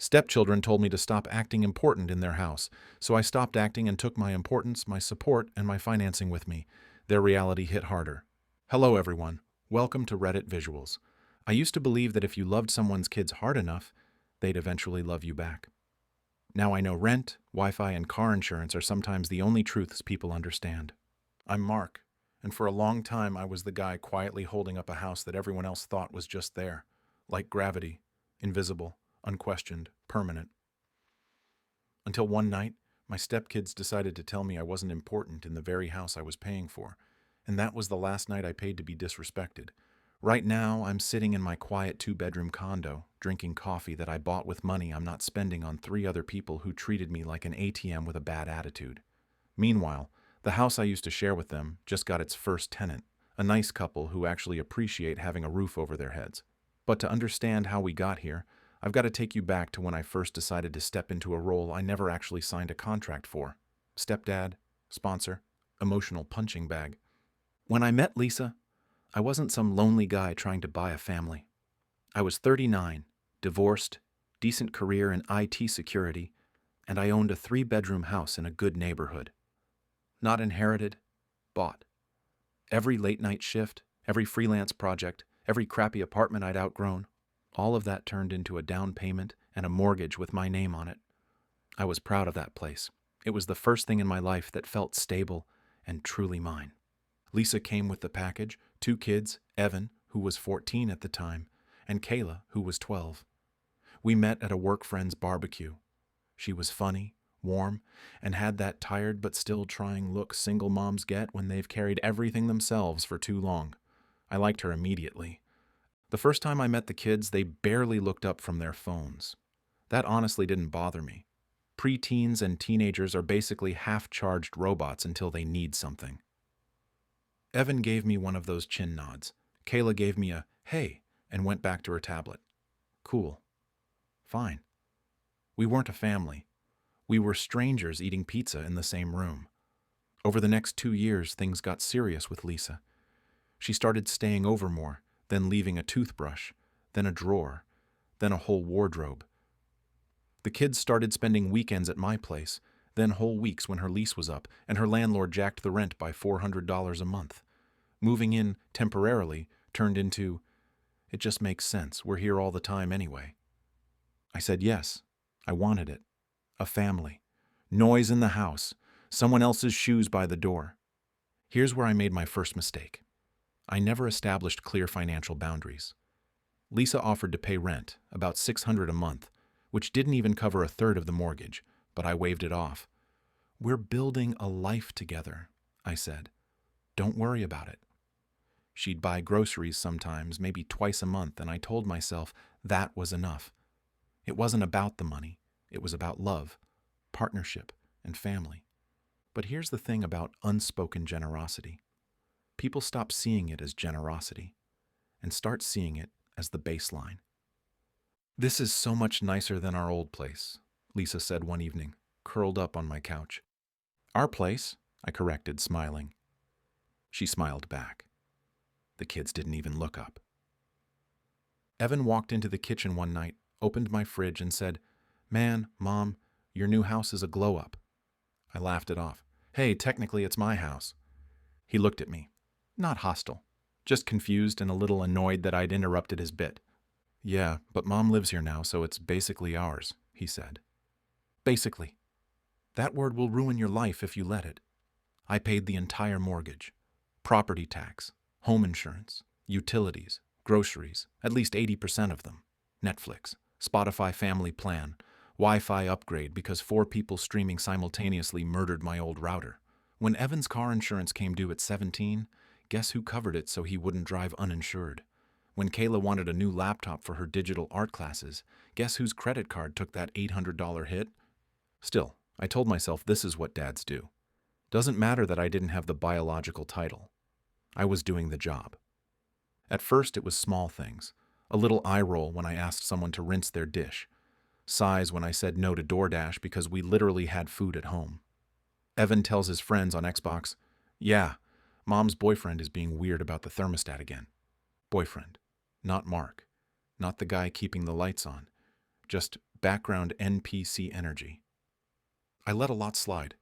Stepchildren told me to stop acting important in their house, so I stopped acting and took my importance, my support, and my financing with me. Their reality hit harder. Hello, everyone. Welcome to Reddit Visuals. I used to believe that if you loved someone's kids hard enough, they'd eventually love you back. Now I know rent, Wi-Fi, and car insurance are sometimes the only truths people understand. I'm Mark, and for a long time I was the guy quietly holding up a house that everyone else thought was just there, like gravity, invisible, unquestioned, permanent. Until one night, my stepkids decided to tell me I wasn't important in the very house I was paying for, and that was the last night I paid to be disrespected. Right now, I'm sitting in my quiet two-bedroom condo, drinking coffee that I bought with money I'm not spending on 3 other people who treated me like an ATM with a bad attitude. Meanwhile, the house I used to share with them just got its first tenant, a nice couple who actually appreciate having a roof over their heads. But to understand how we got here, I've got to take you back to when I first decided to step into a role I never actually signed a contract for. Stepdad, sponsor, emotional punching bag. When I met Lisa, I wasn't some lonely guy trying to buy a family. I was 39, divorced, decent career in IT security, and I owned a 3-bedroom house in a good neighborhood. Not inherited, bought. Every late-night shift, every freelance project, every crappy apartment I'd outgrown, all of that turned into a down payment and a mortgage with my name on it. I was proud of that place. It was the first thing in my life that felt stable and truly mine. Lisa came with the package, 2 kids, Evan, who was 14 at the time, and Kayla, who was 12. We met at a work friend's barbecue. She was funny, warm, and had that tired but still trying look single moms get when they've carried everything themselves for too long. I liked her immediately. The first time I met the kids, they barely looked up from their phones. That honestly didn't bother me. Preteens and teenagers are basically half-charged robots until they need something. Evan gave me one of those chin nods. Kayla gave me a, hey, and went back to her tablet. Cool. Fine. We weren't a family. We were strangers eating pizza in the same room. Over the next 2 years, things got serious with Lisa. She started staying over more, then leaving a toothbrush, then a drawer, then a whole wardrobe. The kids started spending weekends at my place, then whole weeks when her lease was up, and her landlord jacked the rent by $400 a month. Moving in temporarily turned into, it just makes sense, we're here all the time anyway. I said yes, I wanted it. A family. Noise in the house. Someone else's shoes by the door. Here's where I made my first mistake. I never established clear financial boundaries. Lisa offered to pay rent, about $600 a month, which didn't even cover a third of the mortgage, but I waved it off. We're building a life together, I said. Don't worry about it. She'd buy groceries sometimes, maybe twice a month, and I told myself that was enough. It wasn't about the money. It was about love, partnership, and family. But here's the thing about unspoken generosity. People stop seeing it as generosity and start seeing it as the baseline. This is so much nicer than our old place, Lisa said one evening, curled up on my couch. Our place, I corrected, smiling. She smiled back. The kids didn't even look up. Evan walked into the kitchen one night, opened my fridge, and said, Man, Mom, your new house is a glow-up. I laughed it off. Hey, technically it's my house. He looked at me. Not hostile. Just confused and a little annoyed that I'd interrupted his bit. Yeah, but Mom lives here now, so it's basically ours, he said. Basically. That word will ruin your life if you let it. I paid the entire mortgage. Property tax, home insurance, utilities, groceries, at least 80% of them. Netflix, Spotify family plan, Wi-Fi upgrade because 4 people streaming simultaneously murdered my old router. When Evan's car insurance came due at 17, guess who covered it so he wouldn't drive uninsured? When Kayla wanted a new laptop for her digital art classes, guess whose credit card took that $800 hit? Still, I told myself this is what dads do. Doesn't matter that I didn't have the biological title. I was doing the job. At first it was small things. A little eye roll when I asked someone to rinse their dish. Sighs when I said no to DoorDash because we literally had food at home. Evan tells his friends on Xbox, yeah, Mom's boyfriend is being weird about the thermostat again. Boyfriend, not Mark, not the guy keeping the lights on, just background NPC energy. I let a lot slide.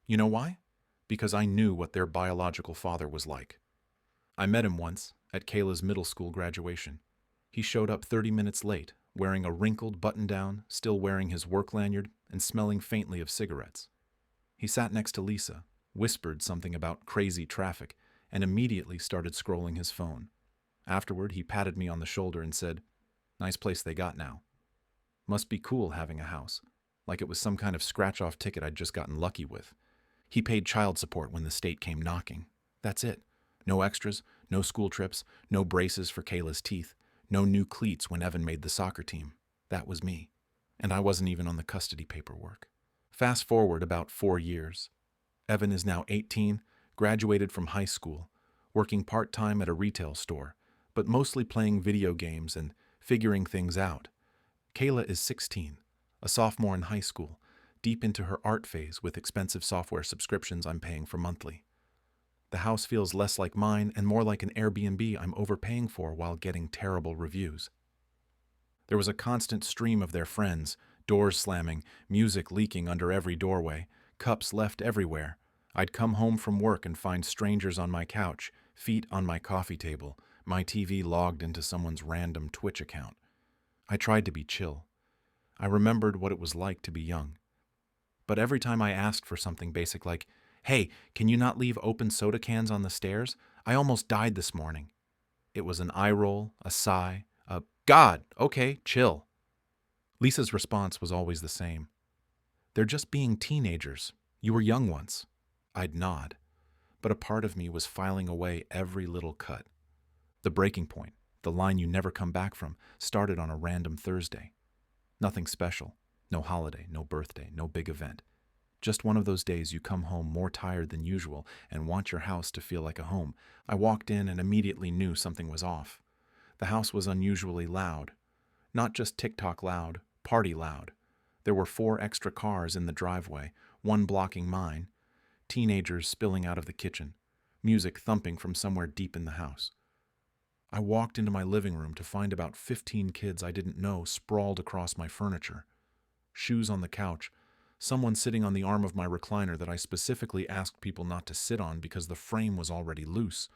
You know why? Because I knew what their biological father was like. I met him once at Kayla's middle school graduation. He showed up 30 minutes late, wearing a wrinkled button-down, still wearing his work lanyard, and smelling faintly of cigarettes. He sat next to Lisa, whispered something about crazy traffic, and immediately started scrolling his phone. Afterward, he patted me on the shoulder and said, "Nice place they got now. Must be cool having a house." Like it was some kind of scratch-off ticket I'd just gotten lucky with. He paid child support when the state came knocking. That's it. No extras, no school trips, no braces for Kayla's teeth, no new cleats when Evan made the soccer team. That was me. And I wasn't even on the custody paperwork. Fast forward about 4 years. Evan is now 18, graduated from high school, working part-time at a retail store, but mostly playing video games and figuring things out. Kayla is 16, a sophomore in high school, deep into her art phase with expensive software subscriptions I'm paying for monthly. The house feels less like mine and more like an Airbnb I'm overpaying for while getting terrible reviews. There was a constant stream of their friends, doors slamming, music leaking under every doorway, cups left everywhere. I'd come home from work and find strangers on my couch, feet on my coffee table, my TV logged into someone's random Twitch account. I tried to be chill. I remembered what it was like to be young. But every time I asked for something basic like, "Hey, can you not leave open soda cans on the stairs? I almost died this morning." It was an eye roll, a sigh, a "God, okay, chill." Lisa's response was always the same. "They're just being teenagers. You were young once." I'd nod, but a part of me was filing away every little cut. The breaking point, the line you never come back from, started on a random Thursday. Nothing special, no holiday, no birthday, no big event. Just one of those days you come home more tired than usual and want your house to feel like a home. I walked in and immediately knew something was off. The house was unusually loud. Not just TikTok loud, party loud. There were 4 extra cars in the driveway, one blocking mine, teenagers spilling out of the kitchen, music thumping from somewhere deep in the house. I walked into my living room to find about 15 kids I didn't know sprawled across my furniture. Shoes on the couch, someone sitting on the arm of my recliner that I specifically asked people not to sit on because the frame was already loose.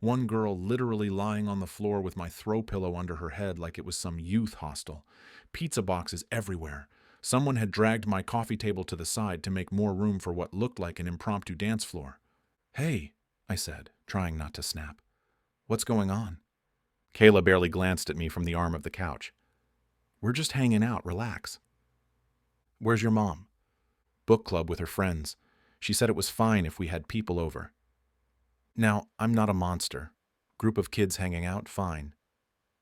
One girl literally lying on the floor with my throw pillow under her head like it was some youth hostel. Pizza boxes everywhere. Someone had dragged my coffee table to the side to make more room for what looked like an impromptu dance floor. "Hey," I said, trying not to snap. "What's going on?" Kayla barely glanced at me from the arm of the couch. "We're just hanging out, relax." "Where's your mom?" "Book club with her friends. She said it was fine if we had people over." Now, I'm not a monster. Group of kids hanging out, fine.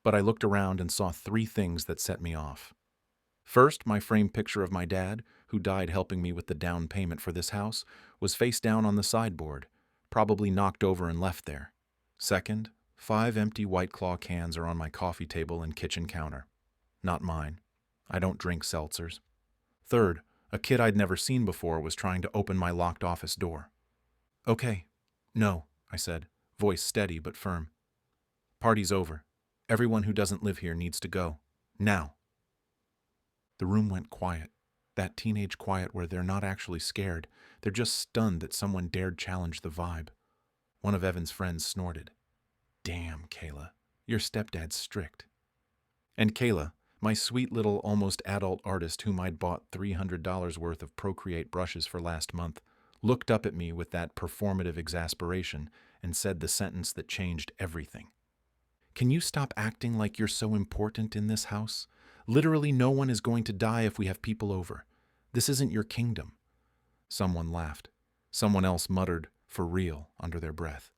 But I looked around and saw 3 things that set me off. First, my framed picture of my dad, who died helping me with the down payment for this house, was face down on the sideboard, probably knocked over and left there. Second, 5 empty White Claw cans are on my coffee table and kitchen counter. Not mine. I don't drink seltzers. Third, a kid I'd never seen before was trying to open my locked office door. "Okay. No," I said, voice steady but firm. "Party's over. Everyone who doesn't live here needs to go. Now." The room went quiet. That teenage quiet where they're not actually scared. They're just stunned that someone dared challenge the vibe. One of Evan's friends snorted. "Damn, Kayla. Your stepdad's strict." And Kayla, my sweet little almost adult artist whom I'd bought $300 worth of Procreate brushes for last month, looked up at me with that performative exasperation and said the sentence that changed everything. "Can you stop acting like you're so important in this house? Literally no one is going to die if we have people over. This isn't your kingdom." Someone laughed. Someone else muttered, "For real," under their breath.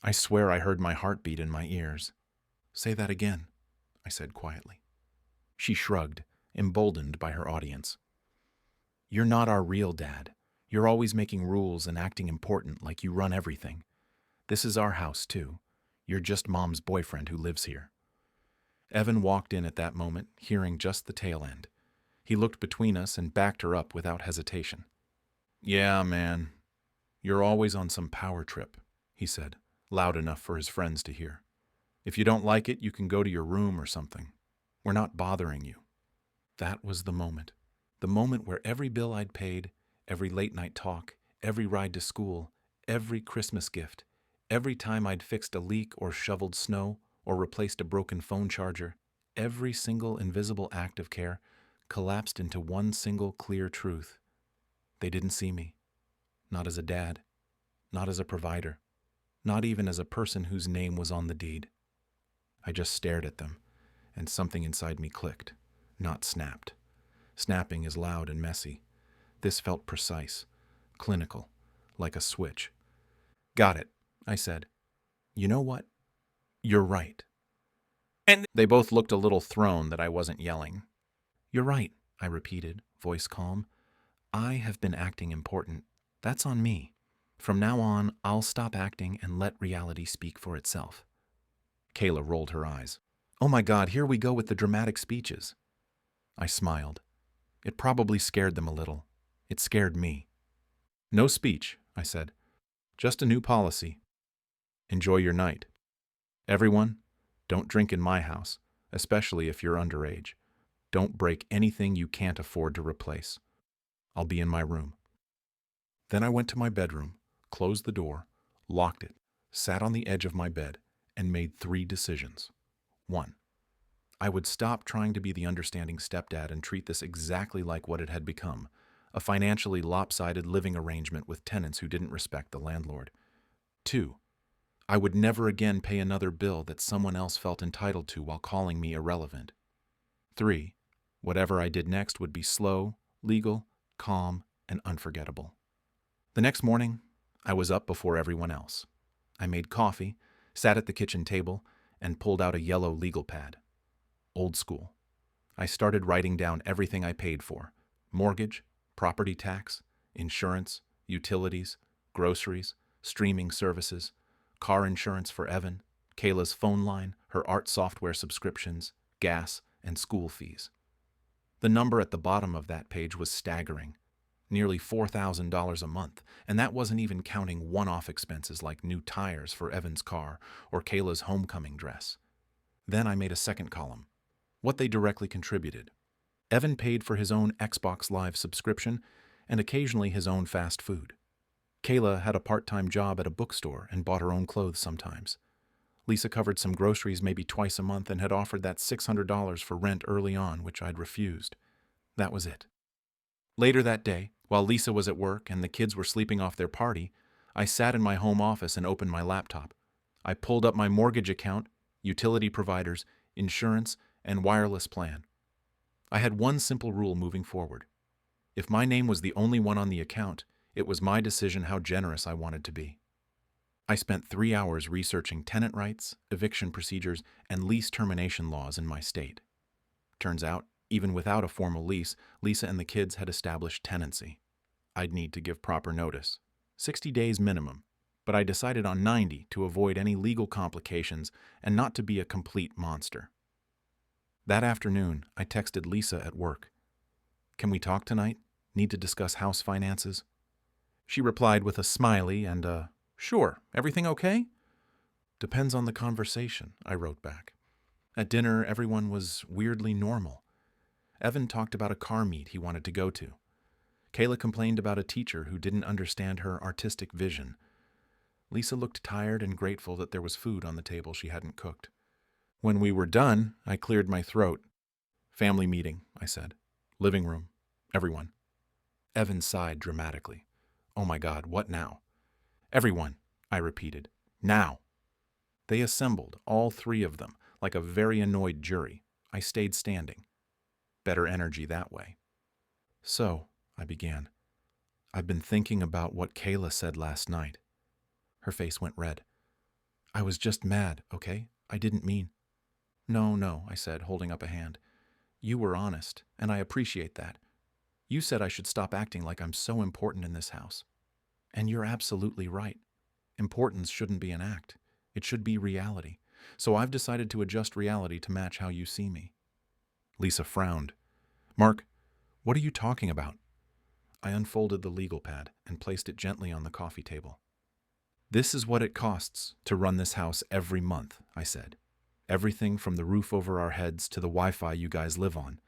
I swear I heard my heartbeat in my ears. "Say that again," I said quietly. She shrugged, emboldened by her audience. "You're not our real dad. You're always making rules and acting important like you run everything. This is our house, too. You're just Mom's boyfriend who lives here." Evan walked in at that moment, hearing just the tail end. He looked between us and backed her up without hesitation. "Yeah, man. You're always on some power trip," he said, loud enough for his friends to hear. "If you don't like it, you can go to your room or something. We're not bothering you." That was the moment. The moment where every bill I'd paid, every late-night talk, every ride to school, every Christmas gift, every time I'd fixed a leak or shoveled snow or replaced a broken phone charger, every single invisible act of care collapsed into one single clear truth. They didn't see me. Not as a dad. Not as a provider. Not even as a person whose name was on the deed. I just stared at them, and something inside me clicked, not snapped. Snapping is loud and messy. This felt precise, clinical, like a switch. Got it, I said. You know what? You're right. And they both looked a little thrown that I wasn't yelling. You're right, I repeated, voice calm. I have been acting important. That's on me. From now on, I'll stop acting and let reality speak for itself. Kayla rolled her eyes. Oh my God, here we go with the dramatic speeches. I smiled. It probably scared them a little. It scared me. No speech, I said. Just a new policy. Enjoy your night. Everyone, don't drink in my house, especially if you're underage. Don't break anything you can't afford to replace. I'll be in my room. Then I went to my bedroom, closed the door, locked it, sat on the edge of my bed, and made 3 decisions. 1. I would stop trying to be the understanding stepdad and treat this exactly like what it had become, a financially lopsided living arrangement with tenants who didn't respect the landlord. 2. I would never again pay another bill that someone else felt entitled to while calling me irrelevant. 3. Whatever I did next would be slow, legal, calm, and unforgettable. The next morning, I was up before everyone else. I made coffee, sat at the kitchen table, and pulled out a yellow legal pad. Old school. I started writing down everything I paid for: mortgage, property tax, insurance, utilities, groceries, streaming services, car insurance for Evan, Kayla's phone line, her art software subscriptions, gas, and school fees. The number at the bottom of that page was staggering. Nearly $4,000 a month, and that wasn't even counting one-off expenses like new tires for Evan's car or Kayla's homecoming dress. Then I made a second column: what they directly contributed. Evan paid for his own Xbox Live subscription and occasionally his own fast food. Kayla had a part-time job at a bookstore and bought her own clothes sometimes. Lisa covered some groceries maybe twice a month and had offered that $600 for rent early on, which I'd refused. That was it. Later that day, while Lisa was at work and the kids were sleeping off their party, I sat in my home office and opened my laptop. I pulled up my mortgage account, utility providers, insurance, and wireless plan. I had one simple rule moving forward. If my name was the only one on the account, it was my decision how generous I wanted to be. I spent 3 hours researching tenant rights, eviction procedures, and lease termination laws in my state. Turns out, even without a formal lease, Lisa and the kids had established tenancy. I'd need to give proper notice, 60 days minimum, but I decided on 90 to avoid any legal complications and not to be a complete monster. That afternoon, I texted Lisa at work. Can we talk tonight? Need to discuss house finances? She replied with a smiley and a, sure, everything okay? Depends on the conversation, I wrote back. At dinner, everyone was weirdly normal. Evan talked about a car meet he wanted to go to. Kayla complained about a teacher who didn't understand her artistic vision. Lisa looked tired and grateful that there was food on the table she hadn't cooked. When we were done, I cleared my throat. Family meeting, I said. Living room. Everyone. Evan sighed dramatically. Oh my God, what now? Everyone, I repeated. Now. They assembled, all 3 of them, like a very annoyed jury. I stayed standing. Better energy that way. So, I began. I've been thinking about what Kayla said last night. Her face went red. I was just mad, okay? I didn't mean. No, I said, holding up a hand. You were honest, and I appreciate that. You said I should stop acting like I'm so important in this house. And you're absolutely right. Importance shouldn't be an act. It should be reality. So I've decided to adjust reality to match how you see me. Lisa frowned. Mark, what are you talking about? I unfolded the legal pad and placed it gently on the coffee table. This is what it costs to run this house every month, I said. Everything from the roof over our heads to the Wi-Fi you guys live on.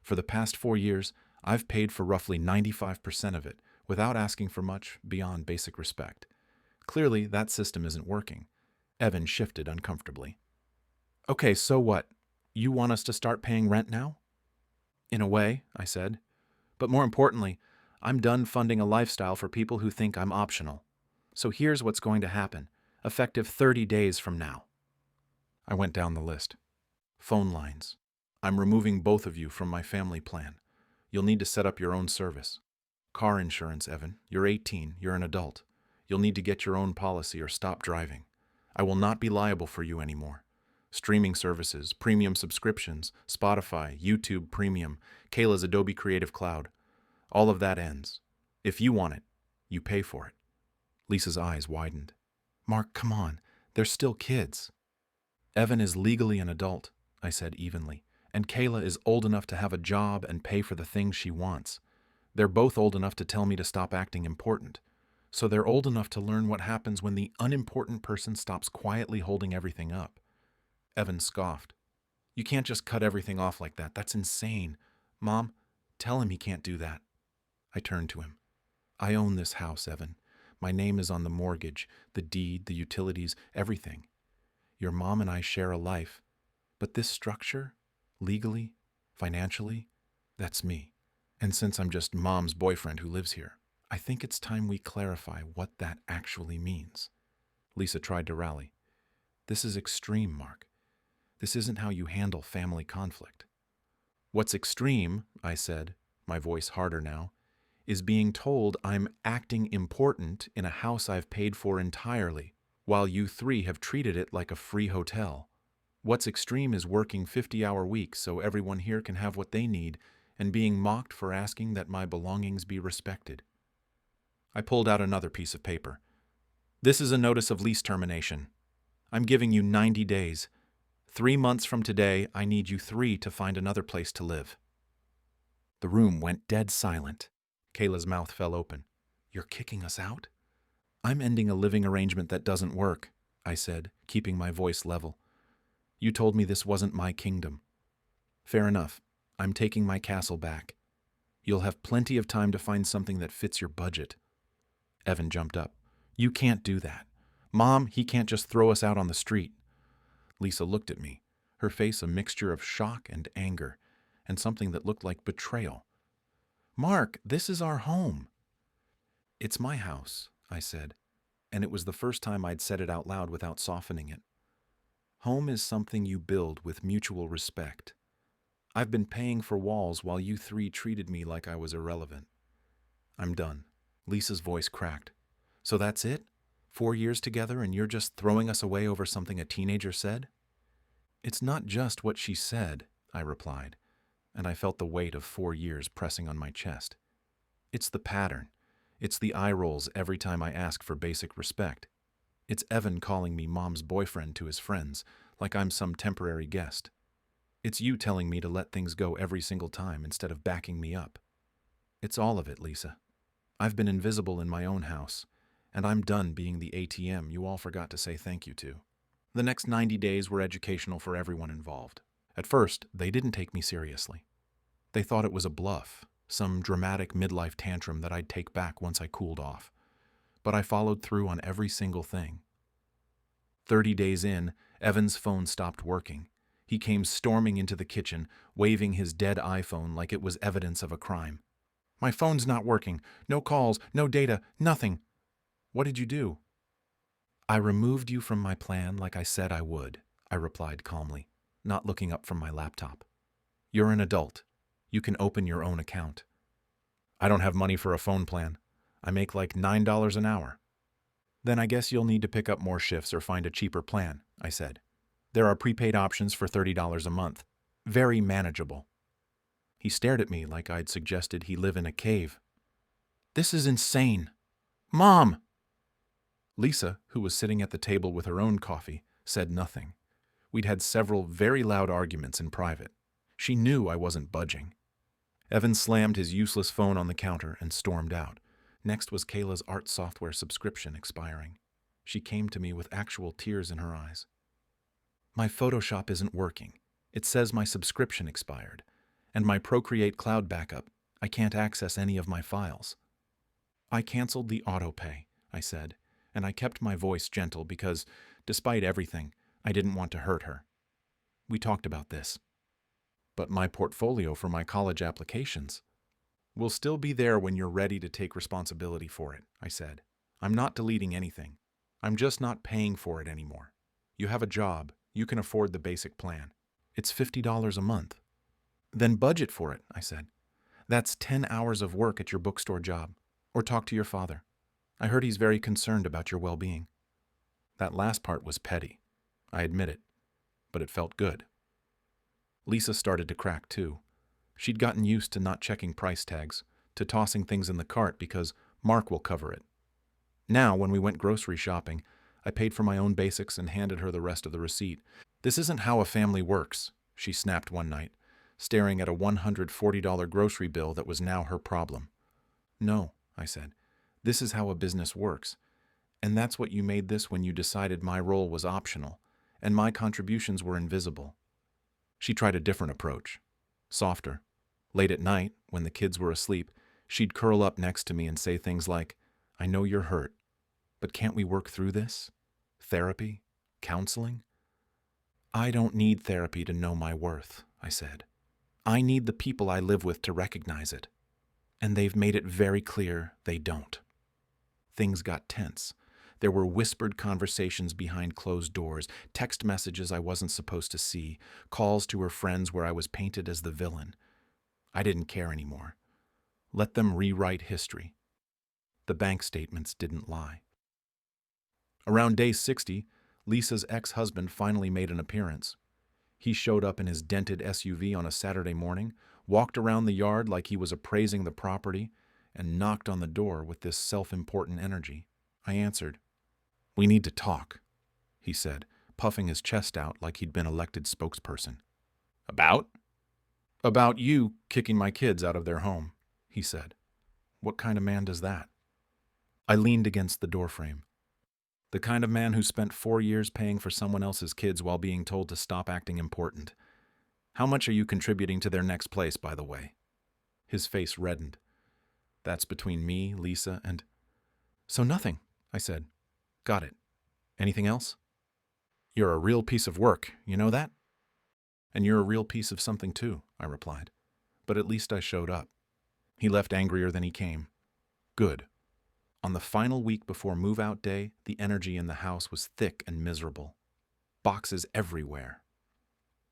For the past 4 years, I've paid for roughly 95% of it without asking for much beyond basic respect. Clearly, that system isn't working. Evan shifted uncomfortably. Okay, so what? You want us to start paying rent now? In a way, I said. But more importantly, I'm done funding a lifestyle for people who think I'm optional. So here's what's going to happen, effective 30 days from now. I went down the list. Phone lines. I'm removing both of you from my family plan. You'll need to set up your own service. Car insurance, Evan. You're 18. You're an adult. You'll need to get your own policy or stop driving. I will not be liable for you anymore. Streaming services, premium subscriptions, Spotify, YouTube Premium, Kayla's Adobe Creative Cloud. All of that ends. If you want it, you pay for it. Lisa's eyes widened. Mark, come on. They're still kids. Evan is legally an adult, I said evenly, and Kayla is old enough to have a job and pay for the things she wants. They're both old enough to tell me to stop acting important. So they're old enough to learn what happens when the unimportant person stops quietly holding everything up. Evan scoffed. You can't just cut everything off like that. That's insane. Mom, tell him he can't do that. I turned to him. I own this house, Evan. My name is on the mortgage, the deed, the utilities, everything. Your mom and I share a life. But this structure, legally, financially, that's me. And since I'm just Mom's boyfriend who lives here, I think it's time we clarify what that actually means. Lisa tried to rally. This is extreme, Mark. This isn't how you handle family conflict. What's extreme, I said, my voice harder now, is being told I'm acting important in a house I've paid for entirely, while you three have treated it like a free hotel. What's extreme is working 50-hour weeks so everyone here can have what they need and being mocked for asking that my belongings be respected. I pulled out another piece of paper. This is a notice of lease termination. I'm giving you 90 days. 3 months from today, I need you three to find another place to live. The room went dead silent. Kayla's mouth fell open. You're kicking us out? I'm ending a living arrangement that doesn't work, I said, keeping my voice level. You told me this wasn't my kingdom. Fair enough. I'm taking my castle back. You'll have plenty of time to find something that fits your budget. Evan jumped up. You can't do that. Mom, he can't just throw us out on the street. Lisa looked at me, her face a mixture of shock and anger, and something that looked like betrayal. Mark, this is our home. It's my house, I said, and it was the first time I'd said it out loud without softening it. Home is something you build with mutual respect. I've been paying for walls while you three treated me like I was irrelevant. I'm done. Lisa's voice cracked. So that's it? 4 years together and you're just throwing us away over something a teenager said? It's not just what she said, I replied, and I felt the weight of 4 years pressing on my chest. It's the pattern. It's the eye rolls every time I ask for basic respect. It's Evan calling me Mom's boyfriend to his friends, like I'm some temporary guest. It's you telling me to let things go every single time instead of backing me up. It's all of it, Lisa. I've been invisible in my own house, and I'm done being the ATM you all forgot to say thank you to. The next 90 days were educational for everyone involved. At first, they didn't take me seriously. They thought it was a bluff, some dramatic midlife tantrum that I'd take back once I cooled off. But I followed through on every single thing. 30 days in, Evan's phone stopped working. He came storming into the kitchen, waving his dead iPhone like it was evidence of a crime. My phone's not working. No calls, no data, nothing. What did you do? I removed you from my plan like I said I would, I replied calmly, not looking up from my laptop. You're an adult. You can open your own account. I don't have money for a phone plan. I make like $9 an hour. Then I guess you'll need to pick up more shifts or find a cheaper plan, I said. There are prepaid options for $30 a month. Very manageable. He stared at me like I'd suggested he live in a cave. This is insane. Mom! Lisa, who was sitting at the table with her own coffee, said nothing. We'd had several very loud arguments in private. She knew I wasn't budging. Evan slammed his useless phone on the counter and stormed out. Next was Kayla's art software subscription expiring. She came to me with actual tears in her eyes. My Photoshop isn't working. It says my subscription expired. And my Procreate cloud backup. I can't access any of my files. I canceled the autopay, I said, and I kept my voice gentle because, despite everything, I didn't want to hurt her. We talked about this. But my portfolio for my college applications will still be there when you're ready to take responsibility for it, I said. I'm not deleting anything. I'm just not paying for it anymore. You have a job. You can afford the basic plan. It's $50 a month. Then budget for it, I said. That's 10 hours of work at your bookstore job. Or talk to your father. I heard he's very concerned about your well-being. That last part was petty. I admit it. But it felt good. Lisa started to crack too. She'd gotten used to not checking price tags, to tossing things in the cart because Mark will cover it. Now, when we went grocery shopping, I paid for my own basics and handed her the rest of the receipt. This isn't how a family works, she snapped one night, staring at a $140 grocery bill that was now her problem. No, I said. This is how a business works. And that's what you made this when you decided my role was optional, and my contributions were invisible. She tried a different approach. Softer. Late at night, when the kids were asleep, she'd curl up next to me and say things like, I know you're hurt, but can't we work through this? Therapy? Counseling? I don't need therapy to know my worth, I said. I need the people I live with to recognize it. And they've made it very clear they don't. Things got tense. There were whispered conversations behind closed doors, text messages I wasn't supposed to see, calls to her friends where I was painted as the villain. I didn't care anymore. Let them rewrite history. The bank statements didn't lie. Around day 60, Lisa's ex-husband finally made an appearance. He showed up in his dented SUV on a Saturday morning, walked around the yard like he was appraising the property, and knocked on the door with this self-important energy. I answered. We need to talk, he said, puffing his chest out like he'd been elected spokesperson. About? About you kicking my kids out of their home, he said. What kind of man does that? I leaned against the doorframe. The kind of man who spent 4 years paying for someone else's kids while being told to stop acting important. How much are you contributing to their next place, by the way? His face reddened. That's between me, Lisa, and... So nothing, I said. Got it. Anything else? You're a real piece of work, you know that? And you're a real piece of something too, I replied. But at least I showed up. He left angrier than he came. Good. On the final week before move-out day, the energy in the house was thick and miserable. Boxes everywhere.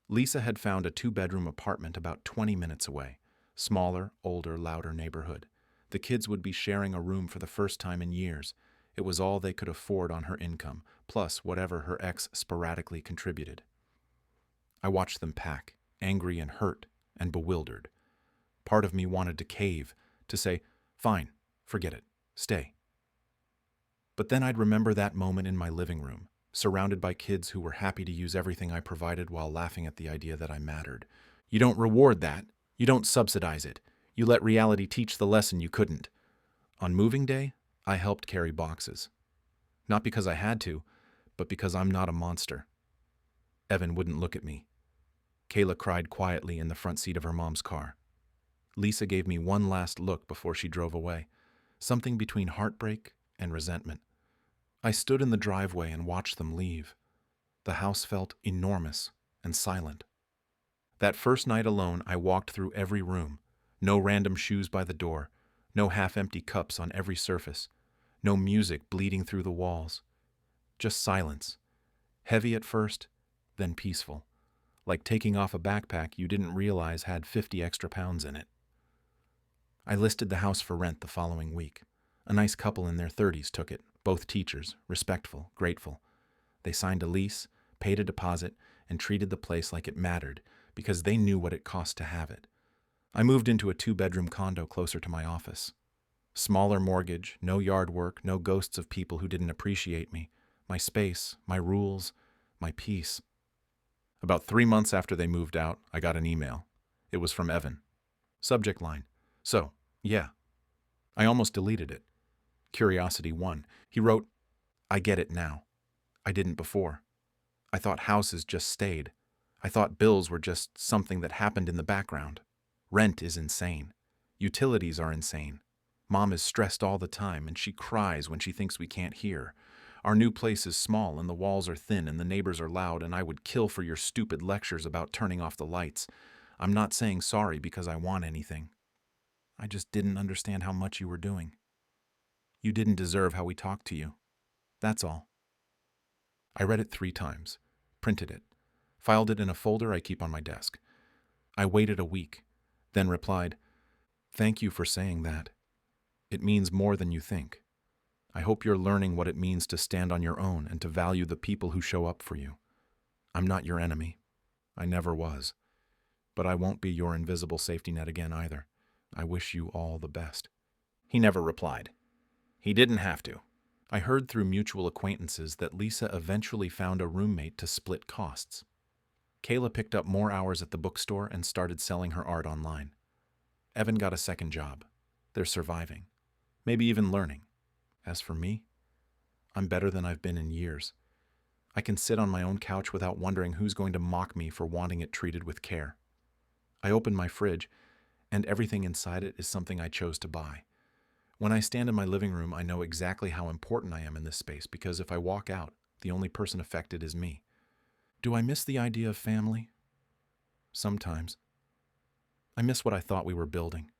Lisa had found a 2-bedroom apartment about 20 minutes away. Smaller, older, louder neighborhood. The kids would be sharing a room for the first time in years. It was all they could afford on her income, plus whatever her ex sporadically contributed. I watched them pack, angry and hurt and bewildered. Part of me wanted to cave, to say, fine, forget it, stay. But then I'd remember that moment in my living room, surrounded by kids who were happy to use everything I provided while laughing at the idea that I mattered. You don't reward that. You don't subsidize it. You let reality teach the lesson you couldn't. On moving day, I helped carry boxes. Not because I had to, but because I'm not a monster. Evan wouldn't look at me. Kayla cried quietly in the front seat of her mom's car. Lisa gave me one last look before she drove away, something between heartbreak and resentment. I stood in the driveway and watched them leave. The house felt enormous and silent. That first night alone, I walked through every room. No random shoes by the door, no half-empty cups on every surface, no music bleeding through the walls. Just silence. Heavy at first, then peaceful. Like taking off a backpack you didn't realize had 50 extra pounds in it. I listed the house for rent the following week. A nice couple in their 30s took it, both teachers, respectful, grateful. They signed a lease, paid a deposit, and treated the place like it mattered because they knew what it cost to have it. I moved into a 2-bedroom condo closer to my office. Smaller mortgage, no yard work, no ghosts of people who didn't appreciate me. My space, my rules, my peace. About 3 months after they moved out, I got an email. It was from Evan. Subject line. So, yeah. I almost deleted it. Curiosity won. He wrote, I get it now. I didn't before. I thought houses just stayed. I thought bills were just something that happened in the background. Rent is insane. Utilities are insane. Mom is stressed all the time and she cries when she thinks we can't hear. Our new place is small and the walls are thin and the neighbors are loud and I would kill for your stupid lectures about turning off the lights. I'm not saying sorry because I want anything. I just didn't understand how much you were doing. You didn't deserve how we talked to you. That's all. I read it 3 times, printed it, filed it in a folder I keep on my desk. I waited a week, then replied, "Thank you for saying that. It means more than you think. I hope you're learning what it means to stand on your own and to value the people who show up for you. I'm not your enemy. I never was. But I won't be your invisible safety net again either. I wish you all the best." He never replied. He didn't have to. I heard through mutual acquaintances that Lisa eventually found a roommate to split costs. Kayla picked up more hours at the bookstore and started selling her art online. Evan got a second job. They're surviving. Maybe even learning. As for me, I'm better than I've been in years. I can sit on my own couch without wondering who's going to mock me for wanting it treated with care. I open my fridge, and everything inside it is something I chose to buy. When I stand in my living room, I know exactly how important I am in this space because if I walk out, the only person affected is me. Do I miss the idea of family? Sometimes. I miss what I thought we were building.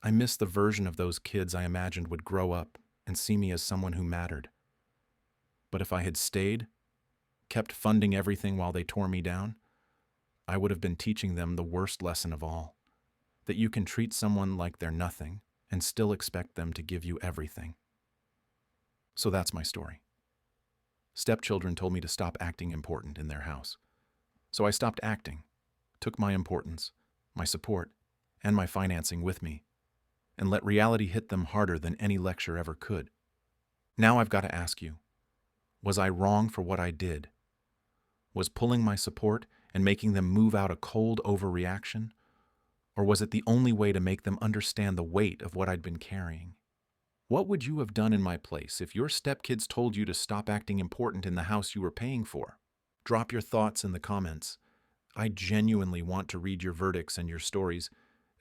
I miss the version of those kids I imagined would grow up and see me as someone who mattered. But if I had stayed, kept funding everything while they tore me down, I would have been teaching them the worst lesson of all, that you can treat someone like they're nothing and still expect them to give you everything. So that's my story. Stepchildren told me to stop acting important in their house. So I stopped acting, took my importance, my support, and my financing with me, and let reality hit them harder than any lecture ever could. Now I've got to ask you, was I wrong for what I did? Was pulling my support and making them move out a cold overreaction? Or was it the only way to make them understand the weight of what I'd been carrying? What would you have done in my place if your stepkids told you to stop acting important in the house you were paying for? Drop your thoughts in the comments. I genuinely want to read your verdicts and your stories,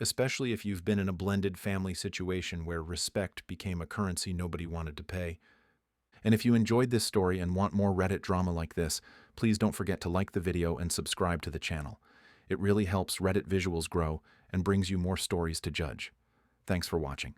especially if you've been in a blended family situation where respect became a currency nobody wanted to pay. And if you enjoyed this story and want more Reddit drama like this, please don't forget to like the video and subscribe to the channel. It really helps Reddit visuals grow and brings you more stories to judge. Thanks for watching.